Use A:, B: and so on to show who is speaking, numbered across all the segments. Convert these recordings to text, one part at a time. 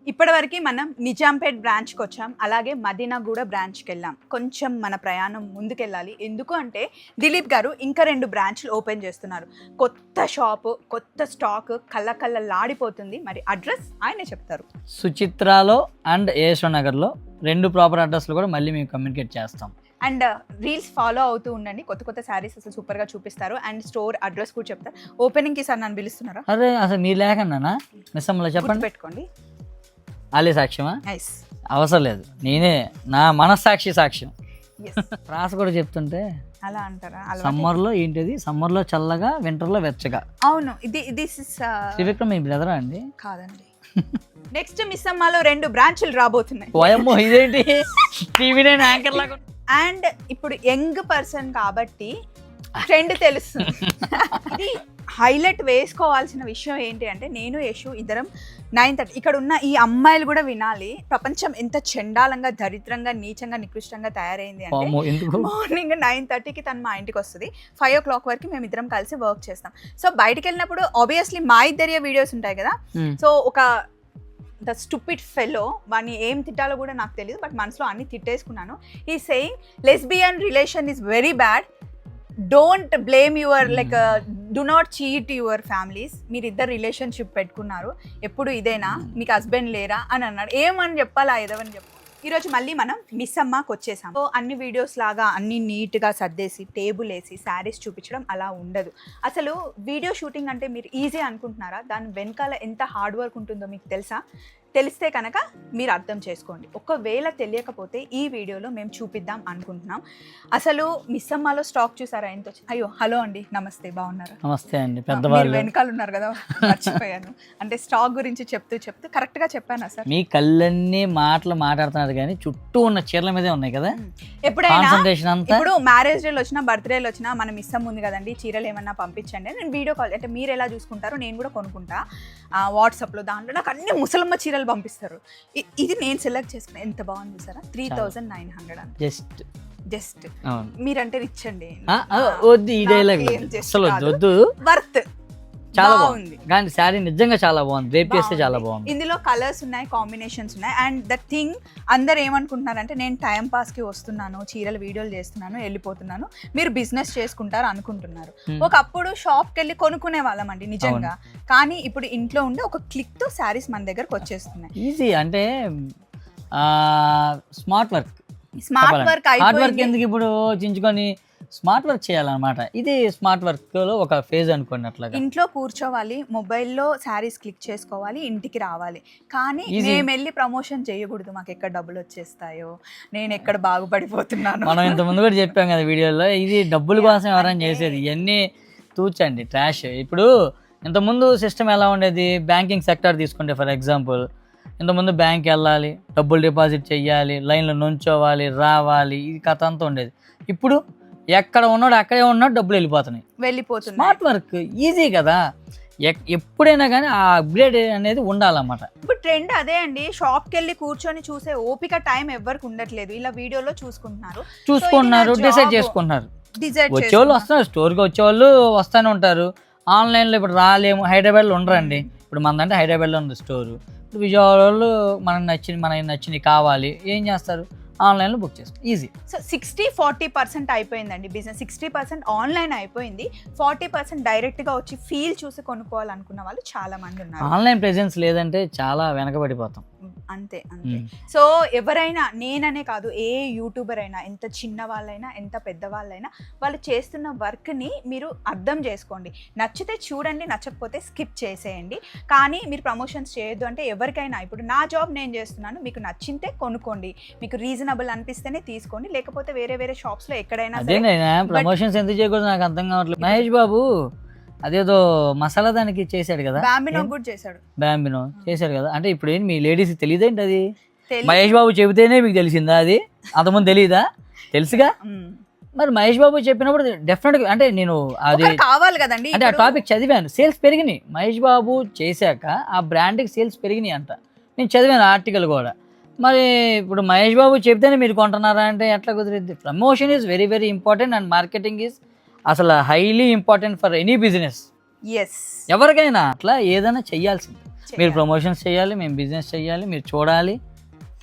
A: ఇప్పటివరకు మనం నిజాంపేట్ బ్రాంచ్కి వచ్చాం, అలాగే మదీనాగూడ బ్రాంచ్కి వెళ్ళాం. కొంచెం మన ప్రయాణం ముందుకెళ్ళాలి. ఎందుకు అంటే దిలీప్ గారు ఇంకా 2 బ్రాంచ్లు ఓపెన్ చేస్తున్నారు. కొత్త షాపు, కొత్త స్టాక్, కళ్ళలాడిపోతుంది. మరి అడ్రస్ ఆయనే చెప్తారు.
B: సుచిత్రాలో అండ్ యశ్వనగర్లో 2 ప్రాపర్ అడ్రస్లు కూడా మళ్ళీ మేము కమ్యూనికేట్ చేస్తాం.
A: అండ్ రీల్స్ ఫాలో అవుతూ ఉండండి, కొత్త కొత్త శారీస్ అసలు సూపర్గా చూపిస్తారు. అండ్ స్టోర్ అడ్రస్ కూడా చెప్తారు. ఓపెనింగ్కి సార్ నన్ను పిలుస్తున్నారా?
B: అరే అసలు మీరు లేకన్నా మిస్సమ్మలో చెప్పండి.
A: పెట్టుకోండి.
B: ఆలే సాక్ష్యమా?
A: నైస్.
B: అవసరం లేదు, నేనే నా మనస్సాక్షి సాక్ష్యం. రాసి కూడా చెప్తుంటే
A: అలా అంటారా?
B: సమ్మర్లో ఏంటిది, సమ్మర్లో చల్లగా, వింటర్లో వెచ్చగా.
A: అవును, ఇది
B: త్రివిక్రమ్ మీ బ్రదరా అండి?
A: కాదండి. నెక్స్ట్ మిస్సమ్మలో 2 బ్రాంచ్లు రాబోతున్నాయి.
B: ఓయమ్మో ఇదేంటి టీవీ నైన్ యాంకర్ లాగా.
A: అండ్ ఇప్పుడు యంగ్ పర్సన్ కాబట్టి ట్రెండ్ తెలుస్తుంది. ఇది హైలైట్ వేసుకోవాల్సిన విషయం ఏంటి అంటే, నేను యశు ఇద్దరం 9:30. ఇక్కడ ఉన్న ఈ అమ్మాయిలు కూడా వినాలి, ప్రపంచం ఎంత చండాలంగా, దరిద్రంగా, నీచంగా, నికృష్టంగా తయారైంది అంటే. మార్నింగ్ 9:30కి తను మా ఇంటికి వస్తుంది. 5 o'clock వరకు మేము ఇద్దరం కలిసి వర్క్ చేస్తాం. సో బయటకు వెళ్ళినప్పుడు ఆబ్వియస్లీ మా ఇద్దరి వీడియోస్ ఉంటాయి కదా. సో ఒక ద స్టూపిడ్ ఫెలో, వాడిని ఏం తిట్టాలో కూడా నాకు తెలియదు, బట్ మనసులో అన్ని తిట్టేసుకున్నాను. ఈ saying lesbian relation is very bad, don't blame your like do not cheat your families. మీరు ఇద్దరు రిలేషన్షిప్ పెట్టుకున్నారు, ఎప్పుడు ఇదేనా, మీకు హస్బెండ్ లేరా అని అన్నాడు. ఏమని చెప్పాలా, ఏదవని చెప్పు. ఈరోజు మళ్ళీ మనం మిస్సమ్మకి వచ్చేసాం. సో అన్ని వీడియోస్ లాగా అన్ని నీట్గా సర్దేసి టేబుల్ వేసి శారీస్ చూపించడం అలా ఉండదు. అసలు వీడియో షూటింగ్ అంటే మీరు ఈజీ అనుకుంటున్నారా? దాని వెనకాల ఎంత హార్డ్ వర్క్ ఉంటుందో మీకు తెలుసా? తెలిస్తే కనుక మీరు అర్థం చేసుకోండి. ఒకవేళ తెలియకపోతే ఈ వీడియోలో మేము చూపిద్దాం అనుకుంటున్నాం. అసలు మిస్సమ్మలో స్టాక్ చూసారా ఎంత వచ్చింది? అయ్యో హలో అండి, నమస్తే, బాగున్నారా?
B: నమస్తే అండి. పెద్దవాళ్ళు
A: వెనకాల ఉన్నారు కదా, మర్చిపోయాను. అంటే స్టాక్ గురించి చెప్తూ కరెక్ట్గా చెప్పానా సార్?
B: మీ కళ్ళన్నీ మాటలు మాట్లాడుతున్నారు కానీ చుట్టూ ఉన్న చీరల మీదే ఉన్నాయి కదా.
A: ఎప్పుడైనా ఇప్పుడు మ్యారేజ్ డేలు వచ్చినా, బర్త్డేలు వచ్చినా మన మిస్సమ్మ ఉంది కదండి, చీరలు ఏమన్నా పంపించండి, నేను వీడియో కాల్, అంటే మీరు ఎలా చూసుకుంటారో నేను కూడా కొనుక్కుంటా వాట్సాప్లో. దాంట్లో నాకు అన్ని ముసలమ్మ చీరలు పంపిస్తారు. ఇది నేను సెలెక్ట్ చేసుకున్నా. ఎంత బాగుంది చూసారా? 3,900 జస్ట్. మీరంటే రిచ్ అండి. వర్త్
B: చాలా బాగుంది, కానీ శారీ నిజంగా చాలా బాగుంది, రేపు చేస్తే చాలా బాగుంది.
A: ఇందులో కలర్స్ ఉన్నాయి, కాంబినేషన్స్ ఉన్నాయి. అండ్ ద థింగ్, అందరు ఏమనుకుంటున్నారంటే నేను టైం పాస్ కి వస్తున్నాను, చీరల వీడియోలు చేస్తున్నాను, వెళ్ళిపోతున్నాను, మీరు బిజినెస్ చేసుకుంటారు అనుకుంటున్నారు. ఒకప్పుడు షాప్ కి వెళ్ళి కొనుక్కునే వాళ్ళం అండి నిజంగా, కానీ ఇప్పుడు ఇంట్లో ఉండి ఒక క్లిక్ తో శారీస్ మన దగ్గరకు వచ్చేస్తున్నాయి.
B: ఈజీ అంటే స్మార్ట్ వర్క్
A: హార్డ్
B: వర్క్ ఎందుకు ఇప్పుడు చించుకొని స్మార్ట్ వర్క్ చేయాలన్నమాట. ఇది స్మార్ట్ వర్క్ లో ఒక ఫేజ్ అనుకోండి. అట్లా
A: ఇంట్లో కూర్చోవాలి, మొబైల్లో శారీస్ క్లిక్ చేసుకోవాలి, ఇంటికి రావాలి. కానీ మేము వెళ్ళి ప్రమోషన్ చేయకూడదు, మాకు ఎక్కడ డబ్బులు వచ్చేస్తాయో, నేను ఎక్కడ బాగుపడిపోతున్నాను.
B: మనం ఇంత ముందు కూడా చెప్పాం కదా వీడియోలో, ఇది డబ్బుల కోసం ఎవరైనా చేసేది, ఇవన్నీ తూచండి, ట్రాష్. ఇప్పుడు ఇంతకుముందు సిస్టమ్ ఎలా ఉండేది, బ్యాంకింగ్ సెక్టర్ తీసుకుంటే ఫర్ ఎగ్జాంపుల్, ఇంతకుముందు బ్యాంక్ వెళ్ళాలి, డబ్బులు డిపాజిట్ చెయ్యాలి, లైన్లో నుంచోవాలి, రావాలి, ఈ కథ అంతా ఉండేది. ఇప్పుడు ఎక్కడ ఉన్నాడు అక్కడే ఉన్నాడు, డబ్బులు వెళ్ళిపోతున్నాయి. స్మార్ట్ వర్క్ ఈజీ కదా, ఎప్పుడైనా కానీ ఆ అప్గ్రేడ్ అనేది ఉండాలన్నమాట.
A: ఇప్పుడు ట్రెండ్ అదే అండి, షాప్కి వెళ్ళి కూర్చొని చూసే ఓపిక టైం ఎవరికి ఉండట్లేదు, ఇలా వీడియోలో చూసుకుంటున్నారు,
B: డిసైడ్ చేసుకుంటున్నారు. వచ్చేవాళ్ళు వస్తున్నారు, స్టోర్కి వచ్చేవాళ్ళు వస్తూనే ఉంటారు. ఆన్లైన్లో ఇప్పుడు రాలేము, హైదరాబాద్లో ఉండరండి. ఇప్పుడు మనదంటే హైదరాబాద్లో ఉంది స్టోరు. ఇప్పుడు విజయవాడ వాళ్ళు మనకి నచ్చినవి కావాలి, ఏం చేస్తారు, ఆన్లైన్లో బుక్ చేసుకో, ఈజీ.
A: సో 60-40% అయిపోయిందండి బిజినెస్. 60% ఆన్లైన్ అయిపోయింది, 40% డైరెక్ట్గా వచ్చి ఫీల్ చూసి కొనుక్కోవాలనుకున్న వాళ్ళు చాలా మంది ఉన్నారు.
B: ఆన్లైన్ ప్రెజెన్స్ లేదంటే చాలా వెనకబడిపోతాం.
A: అంతే. సో ఎవరైనా, నేననే కాదు, ఏ యూట్యూబర్ అయినా, ఎంత చిన్న వాళ్ళైనా, ఎంత పెద్ద వాళ్ళైనా, వాళ్ళు చేస్తున్న వర్క్ని మీరు అర్థం చేసుకోండి. నచ్చితే చూడండి, నచ్చకపోతే స్కిప్ చేసేయండి. కానీ మీరు ప్రమోషన్స్ చేయొద్దు. అంటే ఎవరికైనా, ఇప్పుడు నా జాబ్ నేను చేస్తున్నాను, మీకు నచ్చితే కొనుక్కోండి, మీకు రీజనబుల్ అనిపిస్తేనే తీసుకోండి, లేకపోతే వేరే షాప్స్ లో ఎక్కడైనా.
B: ప్రమోషన్స్ ఎందుకు చేయకూడదు నాకు అర్థం కావట్లేదు. మహేష్ బాబు అదేదో మసాలా దానికి చేశాడు కదా,
A: బాంబినో
B: చేశాడు కదా. అంటే ఇప్పుడు ఏంటి మీ లేడీస్ తెలియదేంటి అది? మహేష్ బాబు చెబితేనే మీకు తెలిసిందా? అది అంతకుముందు తెలీదా? తెలుసుగా. మరి మహేష్ బాబు చెప్పినప్పుడు డెఫినెట్గా, అంటే నేను అది
A: కావాలి కదండి,
B: అంటే ఆ టాపిక్ చదివాను, సేల్స్ పెరిగినాయి. మహేష్ బాబు చేశాక ఆ బ్రాండ్కి సేల్స్ పెరిగినాయి అంట, నేను చదివాను ఆర్టికల్ కూడా. మరి ఇప్పుడు మహేష్ బాబు చెప్తేనే మీరు కొంటున్నారా అంటే ఎట్లా కుదిరిద్ది? Promotion is very very important and marketing is అసలు highly important for any business. ఎవరికైనా అట్లా ఏదైనా చెయ్యాల్సింది. మీరు ప్రమోషన్స్ చేయాలి, మేము బిజినెస్ చేయాలి, మీరు చూడాలి,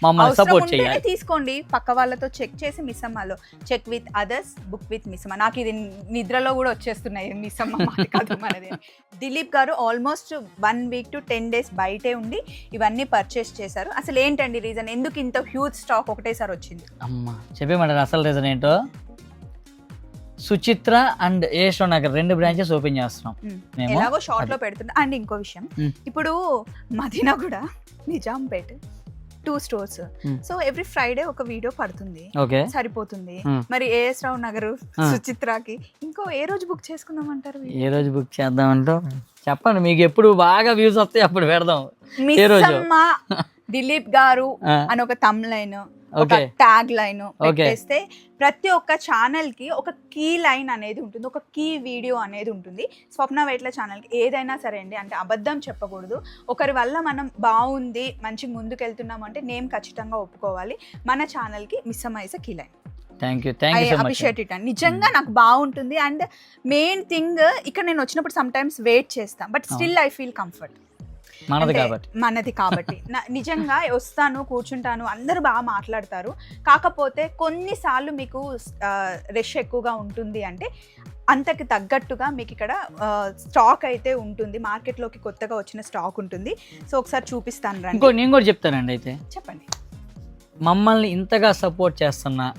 B: మమ్మల్ని సపోర్ట్ చేయాలి.
A: తీసుకోండి, పక్క వాళ్ళతో చెక్ చేసి మిస్సమ్మలో check with others, book with Missamma. నాకు ఇది నిద్రలో కూడా వచ్చేస్తున్నాయి మిస్సమ్మ మాట కాదు మనది. దిలీప్ గారు ఆల్మోస్ట్ 1 week to 10 days బయటే ఉండి ఇవన్నీ పర్చేస్ చేశారు. అసలు ఏంటండి రీజన్, ఎందుకు ఇంత హ్యూజ్ స్టాక్ ఒకటేసారి వచ్చింది?
B: అమ్మా చెప్పేమంటారు అసలు రీజన్ ఏంటో. Suchitra and Yashwant Nagar 2 branches open చేస్తున్నాం.
A: ఎలాగో షార్ట్ లో పెడుతున్నా. అండ్ ఇంకో విషయం, ఇప్పుడు మదీనా కూడా Nizampet 2 stores. So every Friday ఒక వీడియో పడుతుంది, సరిపోతుంది. మరి ఏఎస్ రావు నగర్ సుచిత్రకి ఇంకో ఏ రోజు బుక్ చేసుకుందాం అంటారు?
B: ఏ రోజు బుక్ చేద్దామంటో చెప్పండి, మీకు ఎప్పుడు బాగా వ్యూస్ వస్తాయి అప్పుడు పెడదాం.
A: మిస్సమ్మ దిలీప్ గారు అని ఒక తమ్లైన్, ఒక ట్యాగ్ లైన్ పెట్టేస్తే ప్రతి ఒక్క ఛానల్ కి ఒక కీ లైన్ అనేది ఉంటుంది, ఒక కీ వీడియో అనేది ఉంటుంది. స్వప్న వేట్ల ఛానల్ కి ఏదైనా సరే అండి, అంటే అబద్ధం చెప్పకూడదు. ఒకరి వల్ల మనం బాగుంది, మంచిగా ముందుకు వెళ్తున్నాం అంటే నేమ్ ఖచ్చితంగా ఒప్పుకోవాలి. మన ఛానల్ కి Missamma is key line. Appreciate it అండి, నిజంగా నాకు బాగుంటుంది. అండ్ మెయిన్ థింగ్, ఇక్కడ నేను వచ్చినప్పుడు సమ్ టైమ్స్ వెయిట్ చేస్తాను, but still I feel comfort. మనది కాబట్టి నిజంగా వస్తాను, కూర్చుంటాను, అందరూ బాగా మాట్లాడతారు. కాకపోతే కొన్నిసార్లు మీకు రష్ ఎక్కువగా ఉంటుంది, అంటే అంతకి తగ్గట్టుగా మీకు ఇక్కడ స్టాక్ అయితే ఉంటుంది, మార్కెట్లోకి కొత్తగా వచ్చిన స్టాక్ ఉంటుంది. సో ఒకసారి చూపిస్తాను రండి.
B: నేను కూడా చెప్తానండి. అయితే
A: చెప్పండి.
B: మమ్మల్ని ఇంతగా సపోర్ట్ చేస్తున్న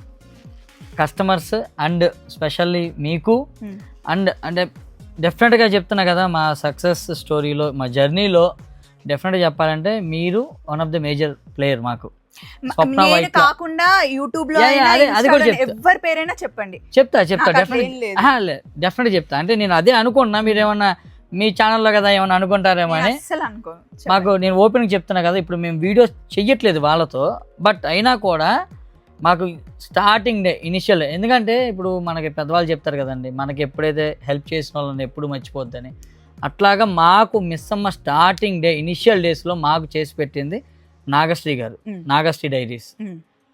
B: కస్టమర్స్ అండ్ స్పెషల్లీ మీకు అండ్ అంటే డెఫినెట్గా చెప్తున్నా కదా, మా సక్సెస్ స్టోరీలో, మా జర్నీలో డెఫినెట్గా చెప్పాలంటే మీరు one of the major player మాకు.
A: కాకుండా యూట్యూబ్ లో ఎవరి పేరైనా చెప్పండి.
B: చెప్తా డెఫినెట్గా చెప్తా. అంటే నేను అదే అనుకుంటున్నా, మీరు ఏమన్నా మీ ఛానల్లో కదా ఏమన్నా అనుకుంటారేమో అని. మాకు నేను ఓపెన్గా చెప్తున్నా కదా, ఇప్పుడు మేము వీడియోస్ చెయ్యట్లేదు వాళ్ళతో, బట్ అయినా కూడా మాకు స్టార్టింగ్ డే ఇనిషియల్, ఎందుకంటే ఇప్పుడు మనకి పెద్దవాళ్ళు చెప్తారు కదండి, మనకి ఎప్పుడైతే హెల్ప్ చేసిన వాళ్ళని ఎప్పుడు మర్చిపోద్దని, అట్లాగా మాకు మిస్సమ్మ స్టార్టింగ్ డే ఇనిషియల్ డేస్లో మాకు చేసి పెట్టింది నాగశ్రీ గారు, నాగశ్రీ డైరీస్.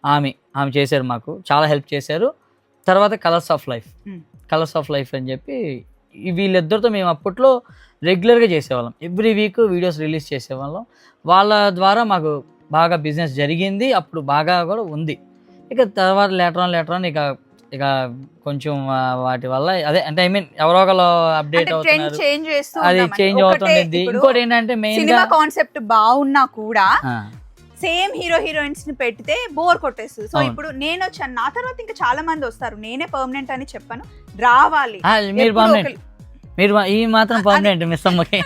B: ఆమె చేశారు, మాకు చాలా హెల్ప్ చేశారు. తర్వాత కలర్స్ ఆఫ్ లైఫ్ అని చెప్పి వీళ్ళిద్దరితో మేము అప్పట్లో రెగ్యులర్గా చేసేవాళ్ళం, ఎవ్రీ వీక్ వీడియోస్ రిలీజ్ చేసేవాళ్ళం. వాళ్ళ ద్వారా మాకు బాగా బిజినెస్ జరిగింది, అప్పుడు బాగా కూడా ఉంది. ఇక తర్వాత లేటర్ ఆన్ ఇక కొంచెం వాటి వల్ల అదే, అంటే ఐ మీన్ ఎవరో ఒకరు అప్డేట్ అవుతున్నారు, అది చేంజ్ అవుతుంది. ఇంకోటి ఏంటంటే మెయిన్ గా
A: కాన్సెప్ట్ బాగున్నా కూడా సేమ్ హీరోయిన్స్ ని పెడితే బోర్ కొట్టేస్తుంది. సో ఇప్పుడు నేను వచ్చాను, నా తర్వాత ఇంకా చాలా మంది వస్తారు, నేనే పర్మనెంట్ అని చెప్పాను, రావాలి.
B: మీరు ఈ మాత్రం పర్మనెంట్ మిస్సమ్మకి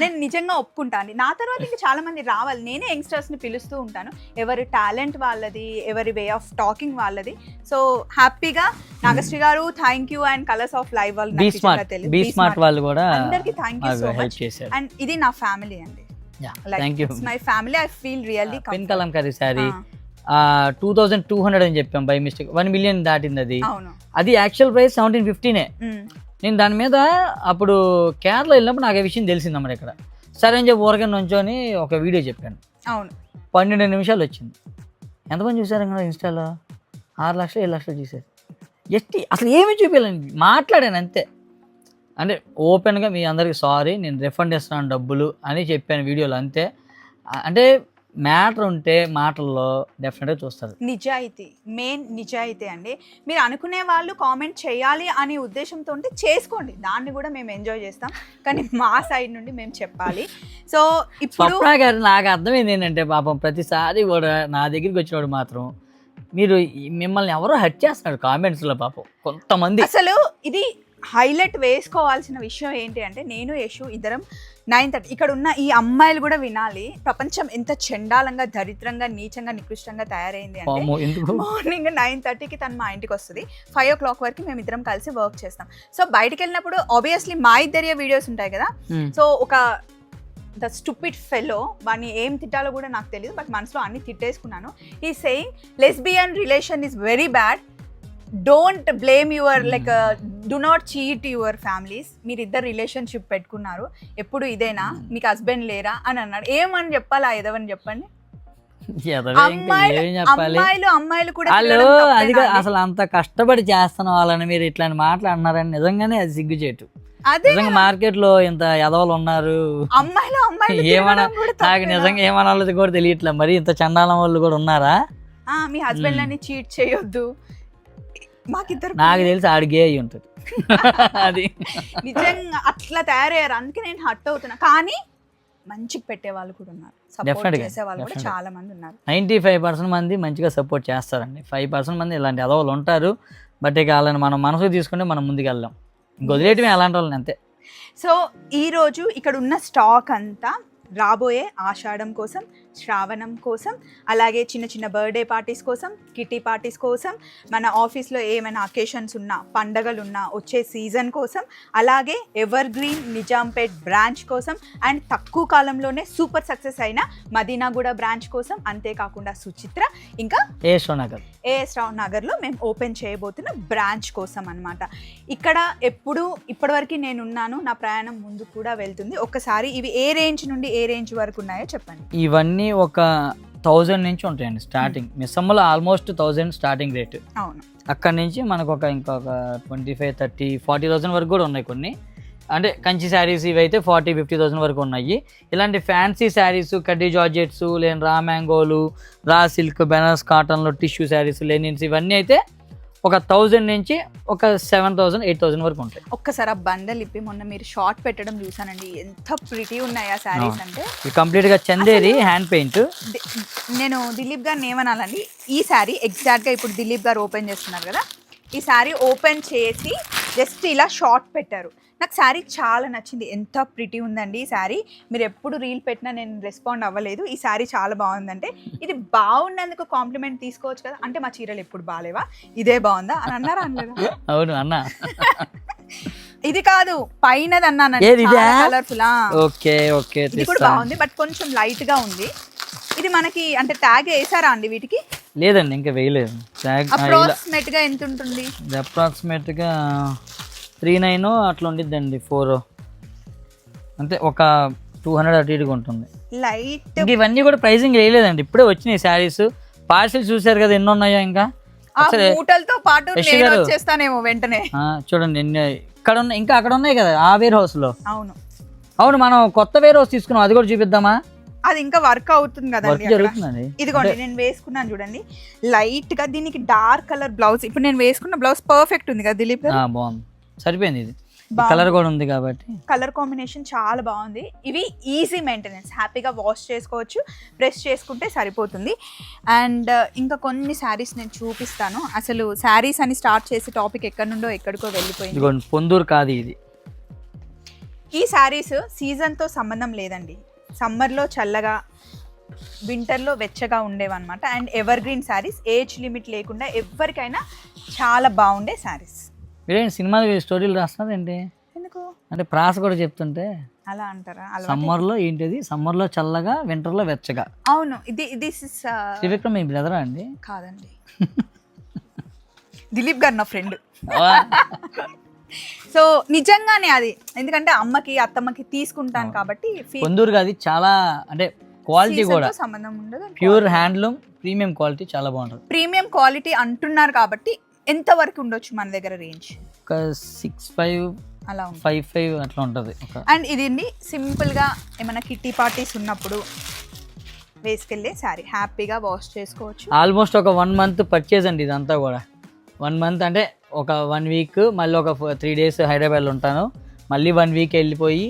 A: నేను నిజంగా ఒప్పుకుంటాను. నా తర్వాత ఇంకా చాలా మంది రావాలి, నేనే యంగ్స్టర్స్ ని పిలుస్తూ ఉంటాను. ఎవరి టాలెంట్ వాళ్ళది, ఎవరి వే ఆఫ్ టాకింగ్ వాళ్ళది. సో హ్యాపీగా నాగశ్రీ గారు thank you, and colours of live వాళ్ళు అందరికి thank you so much. And ఇది నా ఫ్యామిలీ అండి, my family. I feel really
B: pen Kalamkari sorry 2200 అని చెప్పాం, బై మిస్టేక్ 1 million దాటింది. అది యాక్చువల్ ప్రైస్ 1750. నేను దాని మీద అప్పుడు కేరళ వెళ్ళినప్పుడు నాకు ఆ విషయం తెలిసిందన్నమాట. ఇక్కడ సరే అని చెప్పి ఊరగా నుంచొని ఒక వీడియో చెప్పాను, 12 నిమిషాలు వచ్చింది. ఎంతమంది చూసారు కదా ఇన్స్టాలో? 6 లక్షలు 7 లక్షలు చూసారు. అసలు ఏమీ చూపించాలండి, మాట్లాడాను అంతే. అంటే ఓపెన్గా మీ అందరికీ సారీ, నేను రిఫండ్ ఇస్తున్నాను డబ్బులు అని చెప్పాను వీడియోలో, అంతే. అంటే మ్యాటర్ ఉంటే మాటల్లో డెఫినెట్గా చూస్తారు.
A: నిజాయితీ, మెయిన్ నిజాయితీ అండి. మీరు అనుకునే వాళ్ళు కామెంట్ చేయాలి అనే ఉద్దేశంతో ఉంటే చేసుకోండి, దాన్ని కూడా మేము ఎంజాయ్ చేస్తాం, కానీ మా సైడ్ నుండి మేము చెప్పాలి. సో ఇప్పుడు
B: గారు నాకు అర్థమైంది ఏంటంటే, పాపం ప్రతిసారి కూడా నా దగ్గరికి వచ్చినప్పుడు మాత్రం మీరు మిమ్మల్ని ఎవరో హర్ట్ చేస్తున్నారు కామెంట్స్లో, పాపం కొంతమంది.
A: అసలు ఇది హైలైట్ వేసుకోవాల్సిన విషయం ఏంటి అంటే, నేను యశు ఇద్దరం 9:30, ఇక్కడ ఉన్న ఈ అమ్మాయిలు కూడా వినాలి, ప్రపంచం ఎంత చండాలంగా, దరిద్రంగా, నీచంగా, నికృష్టంగా తయారైంది అంటే. మార్నింగ్ 9:30కి తను మా ఇంటికి వస్తుంది, 5 o'clock వరకు మేము ఇద్దరం కలిసి వర్క్ చేస్తాం. సో బయటకు వెళ్ళినప్పుడు ఆబ్వియస్లీ మా ఇద్దరి వీడియోస్ ఉంటాయి కదా. సో ఒక ద స్టూపిడ్ ఫెలో, వాడిని ఏం తిట్టాలో కూడా నాకు తెలియదు, బట్ మనసులో అన్ని తిట్టేసుకున్నాను. ఈ saying lesbian relation is very bad, don't blame your like do not cheat your families. మీరు ఇద్దరు రిలేషన్షిప్ పెట్టుకున్నారు, ఎప్పుడు ఇదేనా, మీకు హస్బెండ్ లేరా అని అన్నాడు. ఏమని చెప్పాలి ఆ ఎదవని చెప్పండి. అమ్మాయిలు కూడా
B: అసలు అంత కష్టపడి చేస్తున్న వాళ్ళని మీరు ఇట్లాంటి మాట్లాడినారని నిజంగానే అది సిగ్గుచేటు.
A: అదే
B: నిజంగా మార్కెట్ లో ఇంత ఎదవలు ఉన్నారు,
A: అమ్మాయిలు
B: ఏమన్నా నాకు నిజంగా ఏమనాలది కూడా తెలియట్లే. మరి ఇంత చండాలం వాళ్ళు కూడా ఉన్నారా?
A: మీ హస్బెండ్ అని చీట్ చేయొద్దు. మాకిద్దరు
B: నాకు తెలిసి ఆడి గే అయి ఉంటుంది. అది
A: నిజంగా అట్లా తయారయ్యారు, అందుకే నేను హట్ అవుతున్నా. కానీ మంచిగా పెట్టే వాళ్ళు కూడా ఉన్నారు, సపోర్ట్ చేసే వాళ్ళు కూడా చాలా మంది ఉన్నారు.
B: 95% మంది మంచిగా సపోర్ట్ చేస్తారండి, 5% మంది ఇలాంటి ఎదవలు ఉంటారు. బట్ ఇక వాళ్ళని మనం మనసుకు తీసుకుంటే మనం ముందుకు వెళ్దాం, వదిలేయటమే అలాంటి వాళ్ళని అంతే.
A: సో ఈరోజు ఇక్కడ ఉన్న స్టాక్ అంతా రాబోయే ఆషాఢం కోసం, శ్రావణం కోసం, అలాగే చిన్న చిన్న బర్త్డే పార్టీస్ కోసం, కిటీ పార్టీస్ కోసం, మన ఆఫీస్లో ఏమైనా అకేషన్స్ ఉన్నా, పండగలు ఉన్నా, వచ్చే సీజన్ కోసం, అలాగే ఎవర్ గ్రీన్ నిజాంపేట్ బ్రాంచ్ కోసం, అండ్ తక్కువ కాలంలోనే సూపర్ సక్సెస్ అయిన మదీనాగూడ బ్రాంచ్ కోసం, అంతేకాకుండా సుచిత్ర ఇంకా ఏఎస్ రావు నగర్లో మేము ఓపెన్ చేయబోతున్న బ్రాంచ్ కోసం అన్నమాట. ఇక్కడ ఇప్పటివరకు నేనున్నాను, నా ప్రయాణం ముందు కూడా వెళ్తుంది. ఒక్కసారి ఇవి ఏ రేంజ్ నుండి ఏ రేంజ్ వరకు ఉన్నాయో చెప్పండి.
B: ఇవన్నీ ఒక 1000 నుంచి ఉంటాయండి స్టార్టింగ్. మిస్సమ్మలో ఆల్మోస్ట్ 1000 స్టార్టింగ్ రేట్.
A: అవును,
B: అక్కడ నుంచి మనకు ఇంకొక 25, 30, 40,000 వరకు కూడా ఉన్నాయి కొన్ని. అంటే కంచి శారీస్ ఇవి అయితే 40-50,000 వరకు ఉన్నాయి. ఇలాంటి ఫ్యాన్సీ శారీస్, కడ్డీ జార్జెట్స్, లేని రా మ్యాంగోలు, రా సిల్క్, బెనారస్ కాటన్లో టిష్యూ శారీస్, లెనిన్స్ ఇవన్నీ అయితే ఒక 1000 నుంచి ఒక 7,000, 8,000 వరకు ఉంటాయి.
A: ఒక్కసారి ఆ బండల్ ఇప్పి మొన్న మీరు షార్ట్ పెట్టడం చూసానండి, ఎంత ప్రిటీ ఉన్నాయి ఆ శారీస్ అంటే.
B: కంప్లీట్ గా చందేరి హ్యాండ్ పెయింట్.
A: నేను దిలీప్ గారిని ఏమనాలండి, ఈ శారీ ఎగ్జాక్ట్ గా ఇప్పుడు దిలీప్ గారు ఓపెన్ చేస్తున్నారు కదా, ఈ శారీ ఓపెన్ చేసి జస్ట్ ఇలా షార్ట్ పెట్టారు. నాకు శారీ చాలా నచ్చింది, ఎంత ప్రిటీ ఉందండి ఈ శారీ. మీరు ఎప్పుడు రీల్ పెట్టినా నేను రెస్పాండ్ అవ్వలేదు. ఈ శారీ చాలా బాగుందంటే, ఇది బాగున్నందుకు కాంప్లిమెంట్ తీసుకోవచ్చు కదా. అంటే మా చీరలు ఎప్పుడు బాగాలేవా, ఇదే బాగుందా అని అన్నారా? అనలేదా?
B: అవును అన్నా.
A: ఇది కాదు, పైనది అన్నానండి, కలర్ఫుల్. ఓకే, ఇది కూడా బాగుంది, బట్ కొంచెం లైట్ గా ఉంది. ఇది మనకి అంటే ట్యాగ్ వేసారా అండి వీటికి?
B: లేదండి, ఇంకా వేయలేదు.
A: అప్రాక్సిమేట్ గా ఎంత ఉంటుంది?
B: అప్రాక్సిమేట్ గా 39 అట్లా ఉండిద్దండి, 4 అంతే, ఒక 200 అటు ఇటుగా ఉంటుంది.
A: లైట్.
B: ఇవన్నీ కూడా ప్రైసింగ్ వేయలేదండి, ఇప్పుడే వచ్చినాయి శారీస్. పార్సిల్ చూసారు కదా ఎన్ని ఉన్నాయో, ఇంకా
A: మూటలతో పాటు వచ్చేస్తానేమో వెంటనే.
B: చూడండి ఇక్కడ ఉన్నాయి, ఇంకా అక్కడ ఉన్నాయి కదా ఆ వేర్ హౌస్ లో.
A: అవును,
B: మనం కొత్త వేర్ హౌస్ తీసుకున్నాం, అది కూడా చూపిద్దామా?
A: అది ఇంకా వర్క్ అవుతుంది కదండి. ఇదిగోండి నేను వేసుకున్నాను చూడండి, లైట్ గా. దీనికి డార్క్ కలర్ బ్లౌజ్, ఇప్పుడు నేను వేసుకున్న బ్లౌజ్ పర్ఫెక్ట్ ఉంది కదా దిలీప్ గారు.
B: బాగుంది, సరిపోయింది. ఇది కలర్ కూడా ఉంది కాబట్టి
A: కలర్ కాంబినేషన్ చాలా బాగుంది. ఇవి ఈజీ మెయింటెనెన్స్, హ్యాపీగా వాష్ చేసుకోవచ్చు, ప్రెస్ చేసుకుంటే సరిపోతుంది. అండ్ ఇంకా కొన్ని శారీస్ నేను చూపిస్తాను. అసలు శారీస్ అని స్టార్ట్ చేసే టాపిక్ ఎక్కడి నుండో ఎక్కడికో వెళ్ళిపోయింది.
B: పొందూరు కాదు ఇది.
A: ఈ శారీస్ సీజన్తో సంబంధం లేదండి, సమ్మర్లో చల్లగా, వింటర్లో వెచ్చగా ఉండేవన్నమాట. And ever green saris, age limit లేకుండా ఎవరికైనా చాలా బాగుండే శారీస్.
B: మీరేంటి సినిమా స్టోరీలు రాస్తున్నారు ఏంటి?
A: ఎందుకు
B: అంటే ప్రాస కూడా చెప్తుంటే
A: అలా అంటారా?
B: సమ్మర్లో ఏంటిది, సమ్మర్లో చల్లగా, వింటర్లో వెచ్చగా.
A: అవును, ఇది
B: త్రివిక్రమ్ మీ బ్రదరా అండి?
A: కాదండి, దిలీప్ గారు నా ఫ్రెండ్. సో నిజంగానే అది, ఎందుకంటే అమ్మకి అత్తమ్మకి తీసుకుంటాను కాబట్టి.
B: పొందూరు కాదు, చాలా అంటే క్వాలిటీ కూడా
A: సంబంధం ఉండదు,
B: ప్యూర్ హ్యాండ్లూమ్, ప్రీమియం క్వాలిటీ, చాలా బాగుంటుంది.
A: ప్రీమియం క్వాలిటీ అంటున్నారు కాబట్టి ఎంత వరకు ఉండొచ్చు మన దగ్గర రేంజ్?
B: ఒక 6,500 అలా 5,500 అట్లా ఉంటుంది.
A: అండ్ ఇది సింపుల్ గా ఏమైనా కిట్టి పార్టీస్ ఉన్నప్పుడు వేసుకెళ్ళే శారీ, హ్యాపీగా వాష్ చేసుకోవచ్చు.
B: ఆల్మోస్ట్ ఒక 1 మంత్ పర్చేజ్ అండి ఇదంతా కూడా. 1 మంత్ అంటే ఒక 1 వీక్, మళ్ళీ ఒక 3 days హైదరాబాద్లో ఉంటాను, మళ్ళీ 1 వీక్ వెళ్ళిపోయి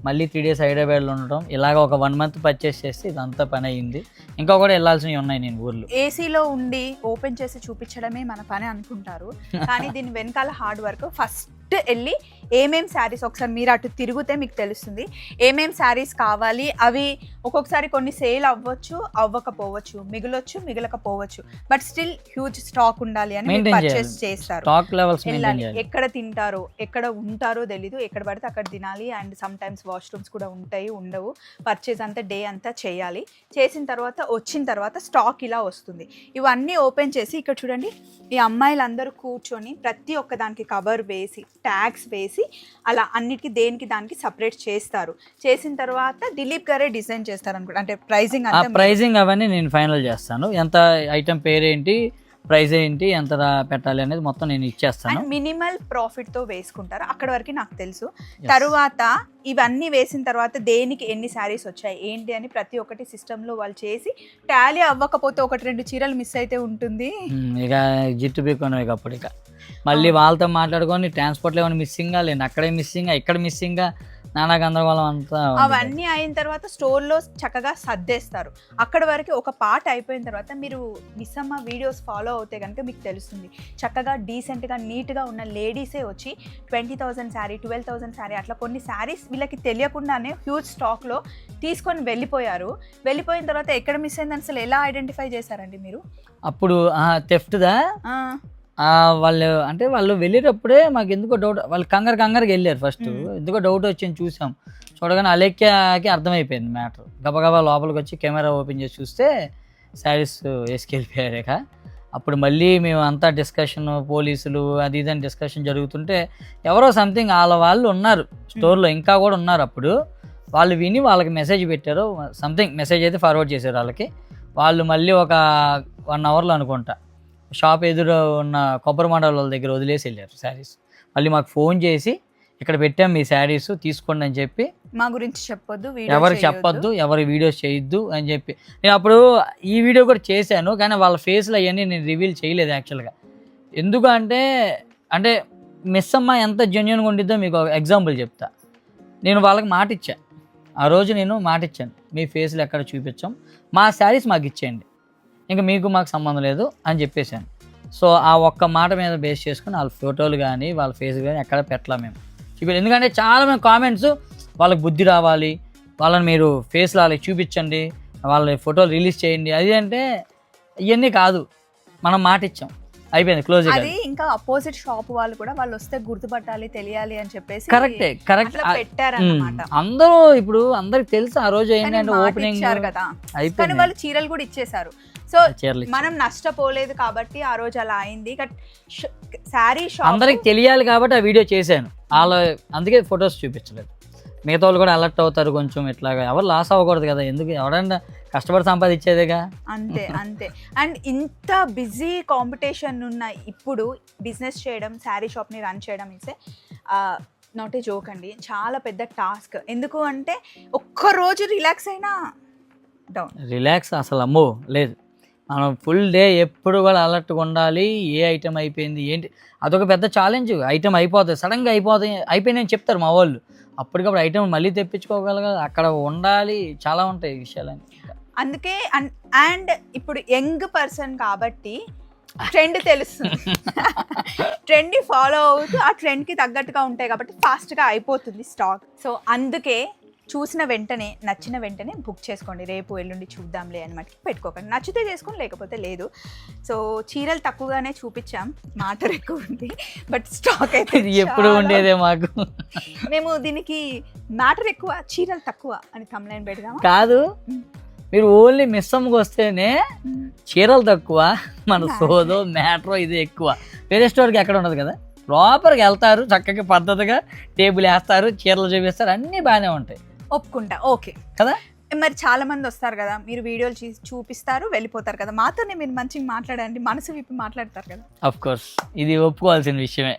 B: మళ్ళీ 3 days హైదరాబాద్లో ఉండటం, ఇలాగ ఒక 1 మంత్ పర్చేస్ చేస్తే ఇదంతా పని అయింది. ఇంకా కూడా వెళ్ళాల్సినవి ఉన్నాయి నేను ఊర్లో.
A: ఏసీలో ఉండి ఓపెన్ చేసి చూపించడమే మన పని అనుకుంటారు, కానీ దీని వెనకాల హార్డ్ వర్క్. ఫస్ట్ వెళ్ళి ఏమేం శారీస్, ఒకసారి మీరు అటు తిరిగితే మీకు తెలుస్తుంది ఏమేం శారీస్ కావాలి. అవి ఒక్కొక్కసారి కొన్ని సేల్ అవ్వచ్చు, అవ్వకపోవచ్చు, మిగలొచ్చు, మిగలకపోవచ్చు, బట్ స్టిల్ హ్యూజ్ స్టాక్ ఉండాలి అని పర్చేస్ చేస్తారు. ఎక్కడ తింటారో, ఎక్కడ ఉంటారో తెలీదు, ఎక్కడ పడితే అక్కడ తినాలి. అండ్ సమ్ టైమ్స్ వాష్రూమ్స్ కూడా ఉంటాయి, ఉండవు. పర్చేజ్ అంతా డే అంతా చేయాలి. చేసిన తర్వాత వచ్చిన తర్వాత స్టాక్ ఇలా వస్తుంది. ఇవన్నీ ఓపెన్ చేసి ఇక్కడ చూడండి, ఈ అమ్మాయిలందరూ కూర్చొని ప్రతి ఒక్క దానికి కవర్ వేసి, ట్యాగ్స్ వేసి, అలా అన్నిటికీ దేనికి దానికి సపరేట్ చేస్తారు. చేసిన తర్వాత దిలీప్ గారే డిజైన్ చేస్తారు అనుకుంటా. అంటే ప్రైజింగ్
B: అవన్నీ నేను ఫైనల్ చేస్తాను. ఎంత ఐటమ్ పేరేంటి, ప్రైస్ ఏంటి, ఎంత పెట్టాలి అనేది మొత్తం నేను ఇచ్చేస్తాను.
A: అండ్ మినిమల్ ప్రాఫిట్ తో వేసుకుంటారు అక్కడ వరకు నాకు తెలుసు. తరువాత ఇవన్నీ వేసిన తర్వాత దేనికి ఎన్ని శారీస్ వచ్చాయి ఏంటి అని ప్రతి ఒక్కటి సిస్టమ్ లో వాళ్ళు చేసి టాలీ అవ్వకపోతే 1-2 చీరలు మిస్ అయితే ఉంటుంది.
B: ఇక జిట్టు బీక్కున్నాం ఇక అప్పుడు ఇక మళ్ళీ వాళ్ళతో మాట్లాడుకొని ట్రాన్స్పోర్ట్లో ఏమైనా మిస్సింగా, లేదు అక్కడే మిస్సింగా, ఇక్కడ మిస్సింగా, నానా గందరగోళం అంతా.
A: అవన్నీ అయిన తర్వాత స్టోర్లో చక్కగా సర్దేస్తారు. అక్కడ వరకు ఒక పార్ట్ అయిపోయిన తర్వాత మీరు మిస్సమ్మ వీడియోస్ ఫాలో అవుతే కనుక మీకు తెలుస్తుంది. చక్కగా డీసెంట్గా నీట్గా ఉన్న లేడీసే వచ్చి 20,000 శారీ, 12,000 శారీ అట్లా కొన్ని శారీస్ వీళ్ళకి తెలియకుండానే హ్యూజ్ స్టాక్లో తీసుకొని వెళ్ళిపోయారు. వెళ్ళిపోయిన తర్వాత ఎక్కడ మిస్ అయిందని అసలు ఎలా ఐడెంటిఫై చేశారండి మీరు?
B: అప్పుడు థెఫ్ట్దా వాళ్ళు వెళ్ళేటప్పుడే మాకు ఎందుకో డౌట్, వాళ్ళు కంగారుగా వెళ్ళారు. ఫస్ట్ ఎందుకో డౌట్ వచ్చింది, చూసాం. చూడగానే అలెక్యాకి అర్థమైపోయింది మ్యాటర్. గబగబా లోపలికి వచ్చి కెమెరా ఓపెన్ చేసి చూస్తే శారీస్ వేసుకెళ్ళిపోయారు. అప్పుడు మళ్ళీ మేము అంతా డిస్కషన్, పోలీసులు అది ఇదని డిస్కషన్ జరుగుతుంటే ఎవరో సంథింగ్ వాళ్ళు ఉన్నారు స్టోర్లో, ఇంకా కూడా ఉన్నారు. అప్పుడు వాళ్ళు విని వాళ్ళకి మెసేజ్ పెట్టారు, సంథింగ్ మెసేజ్ అయితే ఫార్వర్డ్ చేశారు వాళ్ళకి. వాళ్ళు మళ్ళీ ఒక 1 అవర్లో అనుకుంటా షాప్ ఎదురు ఉన్న కొబ్బరి మండల వాళ్ళ దగ్గర వదిలేసి వెళ్ళారు శారీస్. మళ్ళీ మాకు ఫోన్ చేసి ఇక్కడ పెట్టాం మీ శారీస్ తీసుకోండి అని చెప్పి,
A: మా గురించి చెప్పొద్దు,
B: ఎవరికి చెప్పొద్దు, ఎవరి వీడియోస్ చేయొద్దు అని చెప్పి. నేను అప్పుడు ఈ వీడియో కూడా చేశాను, కానీ వాళ్ళ ఫేస్లో అవన్నీ నేను రివీల్ చేయలేదు యాక్చువల్గా. ఎందుకంటే మిస్సమ్మ ఎంత జెన్యున్గా ఉండిద్దో మీకు ఎగ్జాంపుల్ చెప్తా. నేను వాళ్ళకి మాట ఇచ్చాను, ఆ రోజు నేను మాట ఇచ్చాను, మీ ఫేస్లో ఎక్కడ చూపించాం, మా శారీస్ మాకు ఇచ్చేయండి, ఇంకా మీకు మాకు సంబంధం లేదు అని చెప్పేశాను. సో ఆ ఒక్క మాట మీద బేస్ చేసుకుని వాళ్ళ ఫోటోలు కానీ వాళ్ళ ఫేస్ కానీ ఎక్కడ పెట్టలా మేము చూపించాలి. ఎందుకంటే చాలా మంది కామెంట్స్, వాళ్ళకి బుద్ధి రావాలి, వాళ్ళని మీరు ఫేస్లో వాళ్ళకి చూపించండి, వాళ్ళ ఫోటోలు రిలీజ్ చేయండి, అది అంటే ఇవన్నీ కాదు. మనం మాట ఇచ్చాం, అయిపోయింది, క్లోజ్.
A: అది ఇంకా అపోజిట్ షాప్ వాళ్ళు కూడా వాళ్ళు వస్తే గుర్తుపట్టాలి, తెలియాలి అని చెప్పేసి
B: కరెక్ట్
A: పెట్టారన్నమాట.
B: అందరూ ఇప్పుడు అందరికి తెలుసు ఆ రోజు ఏంటంటే ఓపెనింగ్
A: కదా,
B: అయిపోయింది.
A: వాళ్ళు చీరలు కూడా ఇచ్చేసారు. సో మనం నష్టపోలేదు కాబట్టి ఆ రోజు అలా అయింది. శారీ షాప్
B: అందరికి తెలియాలి కాబట్టి ఆ వీడియో చేశాను, అందుకే ఫొటోస్ చూపించలేదు. మిగతా వాళ్ళు కూడా అలర్ట్ అవుతారు కొంచెం, ఇట్లాగా ఎవరు లాస్ అవ్వకూడదు కదా, ఎందుకు ఎవరైనా కష్టపడి సంపాదించేదేగా.
A: అంతే. అండ్ ఇంత బిజీ కాంపిటీషన్ ఉన్న ఇప్పుడు బిజినెస్ చేయడం, శారీ షాప్ని రన్ చేయడం ఇట్స్ నాట్ ఏ జోక్ అండి, చాలా పెద్ద టాస్క్. ఎందుకు అంటే ఒక్కరోజు రిలాక్స్ అయినా డౌన్.
B: రిలాక్స్ అసలు అమ్మో లేదు, మనం ఫుల్ డే ఎప్పుడు కూడా అలర్ట్గా ఉండాలి. ఏ ఐటెం అయిపోయింది ఏంటి, అదొక పెద్ద ఛాలెంజ్. ఐటెం అయిపోతుంది, సడన్గా అయిపోయినాయని చెప్తారు మా వాళ్ళు, అప్పటికప్పుడు ఐటెం మళ్ళీ తెప్పించుకోగలగా, అక్కడ ఉండాలి, చాలా ఉంటాయి విషయాలని.
A: అందుకే అండ్ ఇప్పుడు యంగ్ పర్సన్ కాబట్టి ట్రెండ్ తెలుస్తుంది, ట్రెండ్ ఫాలో అవుతూ ఆ ట్రెండ్కి తగ్గట్టుగా ఉంటాయి కాబట్టి ఫాస్ట్గా అయిపోతుంది స్టాక్. సో అందుకే చూసిన వెంటనే నచ్చిన వెంటనే బుక్ చేసుకోండి, రేపు ఎల్లుండి చూద్దాంలే అని మటుకు పెట్టుకోకండి. నచ్చితే చేసుకోండి, లేకపోతే లేదు. సో చీరలు తక్కువగానే చూపించాం, మ్యాటర్ ఎక్కువ ఉంది, బట్ స్టాక్ అయితే
B: ఎప్పుడు ఉండేదే మాకు.
A: మేము దీనికి మ్యాటర్ ఎక్కువ చీరలు తక్కువ అని తమ్లైన్ పెడదాం.
B: కాదు, మీరు ఓన్లీ మిస్సమ్కి వస్తేనే చీరలు తక్కువ, మన సోదో మ్యాటర్ ఇది ఎక్కువ. వేరే స్టోర్కి ఎక్కడ ఉండదు కదా, ప్రాపర్గా వెళ్తారు, చక్కగా పద్ధతిగా టేబుల్ వేస్తారు, చీరలు చూపిస్తారు, అన్నీ బాగానే ఉంటాయి.
A: ఒప్పుకుంటా, ఓకే
B: కదా.
A: మరి చాలా మంది వస్తారు కదా, మీరు వీడియోలు చూపిస్తారు వెళ్ళిపోతారు కదా, మాతోనే మీరు మంచిగా మాట్లాడండి, మనసు విప్పి మాట్లాడతారు కదా.
B: ఆఫ్ కోర్స్ ఇది ఒప్పుకోవాల్సిన విషయమే.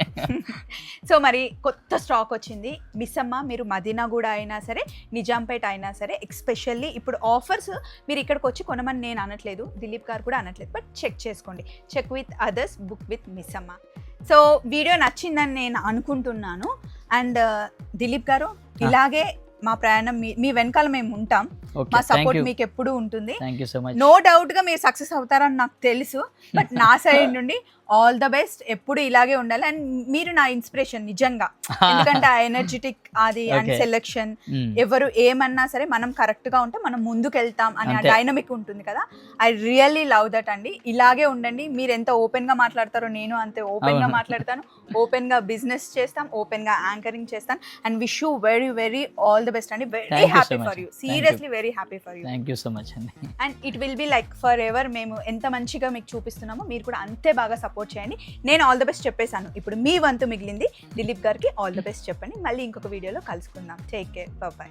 A: సో మరి కొత్త స్టాక్ వచ్చింది మిస్సమ్మ, మీరు మదీనాగూడ అయినా సరే, నిజాంపేట అయినా సరే, ఎక్స్పెషల్లీ ఇప్పుడు ఆఫర్స్ మీరు ఇక్కడికి వచ్చి కొనమని నేను అనట్లేదు, దిలీప్ గారు కూడా అనట్లేదు, బట్ చెక్ చేసుకోండి, check with others, book with Missamma. So video నచ్చిందని నేను అనుకుంటున్నాను. అండ్ దిలీప్ గారు ఇలాగే మా ప్రయాణం మీ వెనకాల మేము ఉంటాం, మా సపోర్ట్ మీకు ఎప్పుడు ఉంటుంది. నో డౌట్ గా మీరు సక్సెస్ అవుతారని నాకు తెలుసు, బట్ నా సైడ్ నుండి ఆల్ ద బెస్ట్, ఎప్పుడు ఇలాగే ఉండాలి. అండ్ మీరు నా ఇన్స్పిరేషన్ నిజంగా, ఎందుకంటే ఆ ఎనర్జెటిక్ అది అండ్ సెలెక్షన్, ఎవరు ఏమన్నా సరే మనం కరెక్ట్ గా ఉంటే మనం ముందుకు వెళ్తాం అని ఆ డైనమిక్ ఉంటుంది కదా, ఐ రియల్లీ లవ్ దట్ అండి. ఇలాగే ఉండండి, మీరు ఎంత ఓపెన్ గా మాట్లాడతారో నేను అంతే ఓపెన్ గా మాట్లాడతాను, ఓపెన్ గా బిజినెస్ చేస్తాం, ఓపెన్ గా యాంకరింగ్ చేస్తాను. And wish you very very all the best అండి, very happy for you, seriously very happy for you.
B: Thank you so much అండి.
A: And it will be like forever, మేము ఎంత మంచిగా మీకు చూపిస్తున్నామో మీరు కూడా అంతే బాగా సపోర్ట్ చేయండి. నేను ఆల్ ద బెస్ట్ చెప్పేశాను, ఇప్పుడు మీ వంతు మిగిలింది. దిలీప్ గారికి ఆల్ ద బెస్ట్ చెప్పండి. మళ్ళీ ఇంకొక వీడియోలో కలుసుకుందాం. Take care, by by.